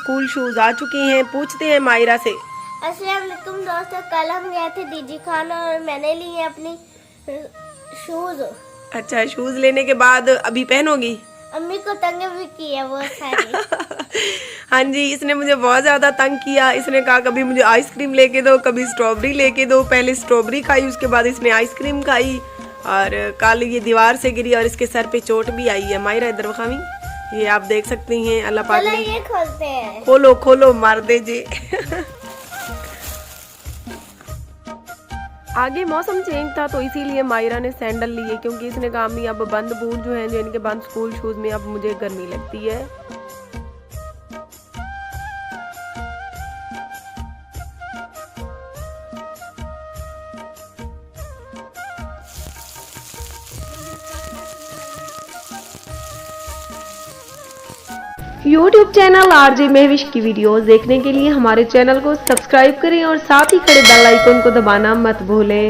School shoes आ चुके हैं। पूछते हैं मायरा से। अस्सलाम वालेकुम दोस्तों, कल हम गए थे दीजी खान और मैंने लिए अपनी शूज। अच्छा, शूज लेने के बाद अभी पहनोगी? अम्मी को तंग भी किया बहुत सारी। हाँ जी, इसने मुझे बहुत ज्यादा तंग किया। इसने कहा कभी मुझे आइसक्रीम लेके दो, कभी स्ट्रॉबेरी लेके दो। पहले स्ट्रॉबेरी खाई, उसके बाद इसने आइसक्रीम खाई और कल ये दीवार से गिरी और इसके सर पे चोट भी आई है। मायरा इधर खामी, ये आप देख सकती हैं। अल्लाह पाक ने ये खोलते हैं। खोलो खोलो, मार दे जी। आगे मौसम चेंज था तो इसीलिए मायरा ने सैंडल लिए, क्योंकि इसने कहा अम्मी अब बंद बूट जो हैं, जो इनके बंद स्कूल शूज में, अब मुझे गर्मी लगती है। YouTube चैनल आरजे महविश की वीडियोस देखने के लिए हमारे चैनल को सब्सक्राइब करें और साथ ही खड़े बेल आइकन को दबाना मत भूलें।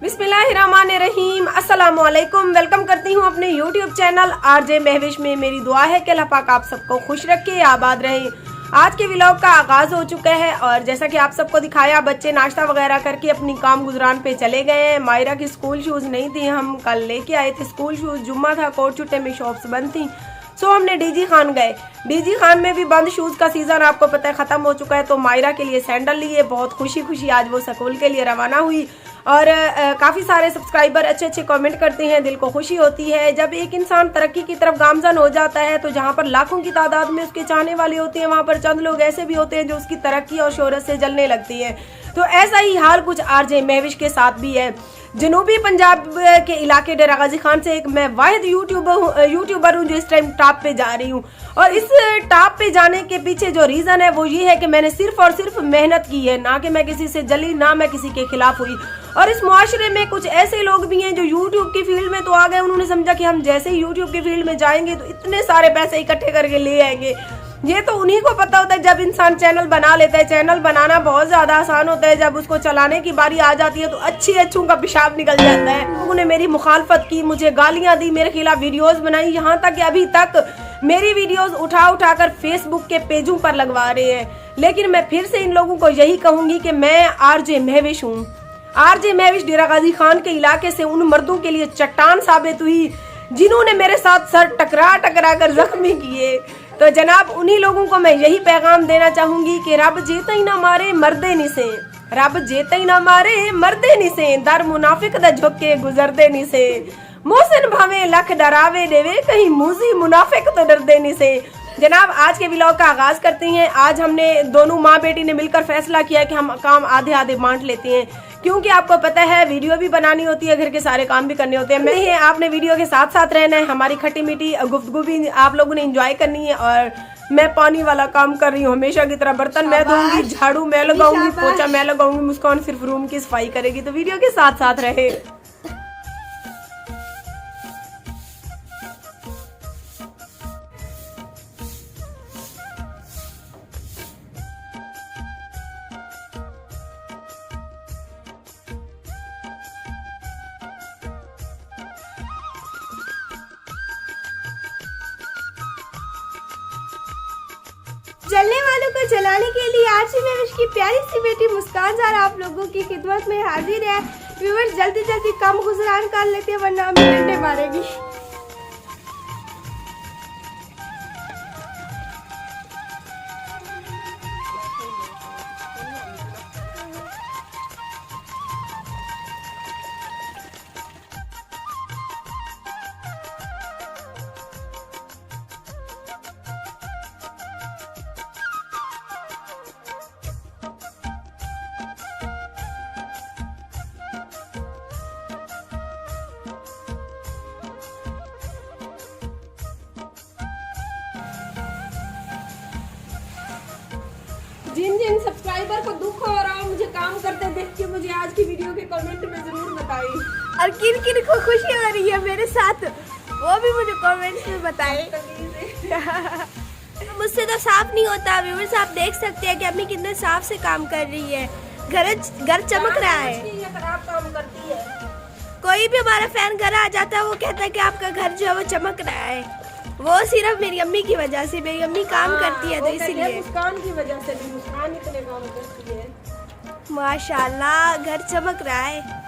बिस्मिल्लाहिर्रहमानिर्रहीम, अस्सलाम वालेकुम। वेलकम करती हूँ अपने YouTube चैनल आरजे महविश में। मेरी दुआ है कि अल्लाह पाक आप सबको खुश रखे, आबाद रहे। आज के व्लॉग का आगाज हो चुका है और जैसा कि आप सबको दिखाया, बच्चे नाश्ता वगैरह करके अपनी काम गुजरान पे चले गए हैं। मायरा की स्कूल शूज नहीं थी, हम कल लेके आए थे स्कूल शूज। जुम्मा था, कोट छुट्टे में शॉप्स बंद थी, सो हमने डीजी खान गए। डीजी खान में भी बंद शूज का सीजन आपको पता है खत्म हो चुका है, तो मायरा के लिए सैंडल लिए। बहुत खुशी खुशी आज वो स्कूल के लिए रवाना हुई और काफ़ी सारे सब्सक्राइबर अच्छे अच्छे कमेंट करते हैं, दिल को खुशी होती है। जब एक इंसान तरक्की की तरफ गामजन हो जाता है तो जहाँ पर लाखों की तादाद में उसके चाहने वाले होते हैं, वहाँ पर चंद लोग ऐसे भी होते हैं जो उसकी तरक्की और शोहरत से जलने लगते हैं। तो ऐसा ही हाल कुछ आरजे महविश के साथ भी है। जनूबी पंजाब के इलाके डेरा गाजी खान से एक मैं वाहिद यूट्यूबर हूँ जो इस टाइम टॉप पे जा रही हूँ। और इस टॉप पे जाने के पीछे जो रीज़न है वो ये है कि मैंने सिर्फ और सिर्फ मेहनत की है, ना कि मैं किसी से जली, ना मैं किसी के खिलाफ हुई। और इस मुआशरे में कुछ ऐसे लोग भी हैं जो यूट्यूब की फील्ड में तो आ गए, उन्होंने समझा कि हम जैसे ही यूट्यूब की फील्ड में जाएंगे तो इतने सारे पैसे इकट्ठे करके ले आएंगे। ये तो उन्हीं को पता होता है जब इंसान चैनल बना लेता है। चैनल बनाना बहुत ज्यादा आसान होता है, जब उसको चलाने की बारी आ जाती है तो अच्छों का पेशाब निकल जाता है। लोगों ने मेरी मुखालफत की, मुझे गालियां दी, मेरे खिलाफ वीडियोस बनाई, यहाँ तक कि अभी तक मेरी वीडियोस उठा उठा कर फेसबुक के पेजों पर लगवा रहे हैं। लेकिन मैं फिर से इन लोगों को यही कहूंगी कि मैं आरजे महविश हूँ। आरजे महविश डेरा गाजी खान के इलाके से उन मर्दों के लिए चट्टान साबित हुई जिन्होंने मेरे साथ सर टकरा टकरा कर जख्मी किए। तो जनाब, उन्हीं लोगों को मैं यही पैगाम देना चाहूंगी कि रब जेता ही ना मारे मर्दे निसे, रब जेता ही ना मारे मर्दे निसे, दर मुनाफिक दा झुके गुजरदे निसे, मोहसिन भावे लख डरावे देवे, कहीं मूजी मुनाफिक तो डरदे निसे। जनाब, आज के व्लॉग का आगाज करते हैं। आज हमने दोनों माँ बेटी ने मिलकर फैसला किया कि हम काम आधे आधे बांट लेते हैं, क्योंकि आपको पता है वीडियो भी बनानी होती है, घर के सारे काम भी करने होते हैं। नहीं है, आपने वीडियो के साथ साथ रहना है, हमारी खट्टी मीठी गुफ्तगू भी आप लोगों ने एंजॉय करनी है। और मैं पानी वाला काम कर रही हूँ हमेशा की तरह, बर्तन मैं धोऊंगी, झाड़ू मैं लगाऊंगी, पोछा मैं लगाऊंगी, मुस्कान सिर्फ रूम की सफाई करेगी। तो वीडियो के साथ साथ रहे। जलने वालों को जलाने के लिए आरजे महविश की प्यारी सी बेटी मुस्कान ज़ार आप लोगों की खिदमत में हाजिर है। व्यूअर्स, जल्दी जल्दी काम गुजरान कर लेते हैं वरना हमें डंडे मारेगी। जिन जिन सब्सक्राइबर को दुख हो रहा हो मुझे काम करते देख के, मुझे आज की वीडियो के कमेंट में जरूर बताइए। और किन किन को खुशी हो रही है मेरे साथ, वो भी मुझे कमेंट्स में बताएं। मुझसे तो साफ नहीं होता। व्यूअर्स आप देख सकते हैं कि अम्मी कितने साफ से काम कर रही है। घर चमक रहा है। खराब काम करती है। कोई भी हमारा फैन घर आ जाता है वो कहता है कि आपका घर जो है वो चमक रहा है। वो सिर्फ मेरी अम्मी की वजह से, मेरी अम्मी काम करती है तो इसीलिए। मुस्कान की वजह से भी, मुस्कान इतने काम करती है। माशाल्लाह घर चमक रहा है।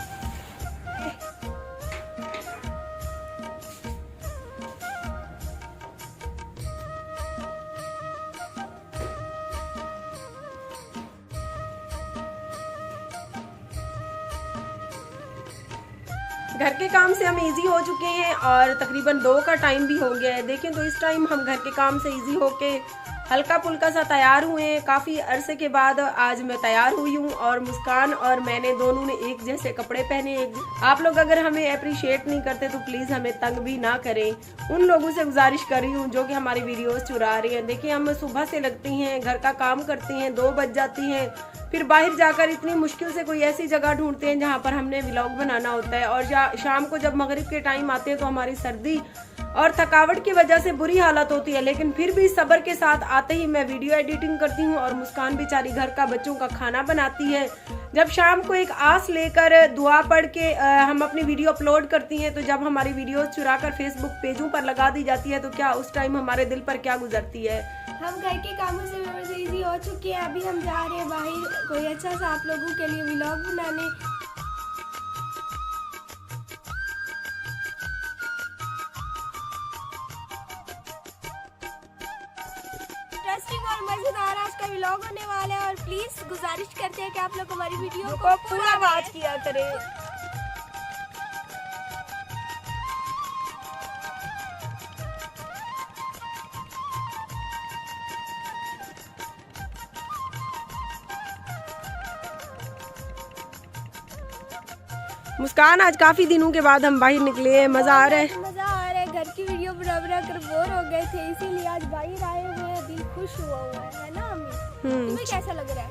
घर के काम से हम इजी हो चुके हैं और तकरीबन 2 का टाइम भी हो गया है। देखें तो इस टाइम हम घर के काम से इजी होके हल्का फुल्का सा तैयार हुए हैं। काफ़ी अरसे के बाद आज मैं तैयार हुई हूँ और मुस्कान और मैंने दोनों ने एक जैसे कपड़े पहने। आप लोग अगर हमें अप्रिशिएट नहीं करते तो प्लीज़ हमें तंग भी ना करें। उन लोगों से गुजारिश कर रही हूँ जो कि हमारी वीडियोस चुरा रही हैं। देखिए हम सुबह से लगती हैं, घर का काम करती हैं, 2 बज जाती हैं, फिर बाहर जाकर इतनी मुश्किल से कोई ऐसी जगह ढूंढते हैं जहाँ पर हमने व्लॉग बनाना होता है। और शाम को जब मगरिब के टाइम आते हैं तो हमारी सर्दी और थकावट की वजह से बुरी हालत होती है, लेकिन फिर भी सब्र के साथ आते ही मैं वीडियो एडिटिंग करती हूँ और मुस्कान बेचारी घर का बच्चों का खाना बनाती है। जब शाम को एक आस लेकर दुआ पढ़ के हम अपनी वीडियो अपलोड करती हैं, तो जब हमारी वीडियो चुरा कर फेसबुक पेजों पर लगा दी जाती है तो क्या उस टाइम हमारे दिल पर क्या गुजरती है। हम घर के कामों से इजी हो चुके हैं। अभी हम जा रहे हैं बाहर कोई अच्छा सा आप लोगों के लिए व्लॉग बनाने। इंटरेस्टिंग और मजेदार आज का व्लॉग होने वाला है और प्लीज गुजारिश करते हैं कि आप लोग हमारी वीडियो को पूरा वॉच किया करें। मुस्कान आज काफी दिनों के बाद हम बाहर निकले हैं, मजा आ रहा है। मजा आ रहा है। घर की वीडियो बना कर बोर हो गए थे, इसीलिए आज बाहर आए हुए हैं। दिल खुश हुआ है ना अम्मी? तुम्हें कैसा लग रहा है?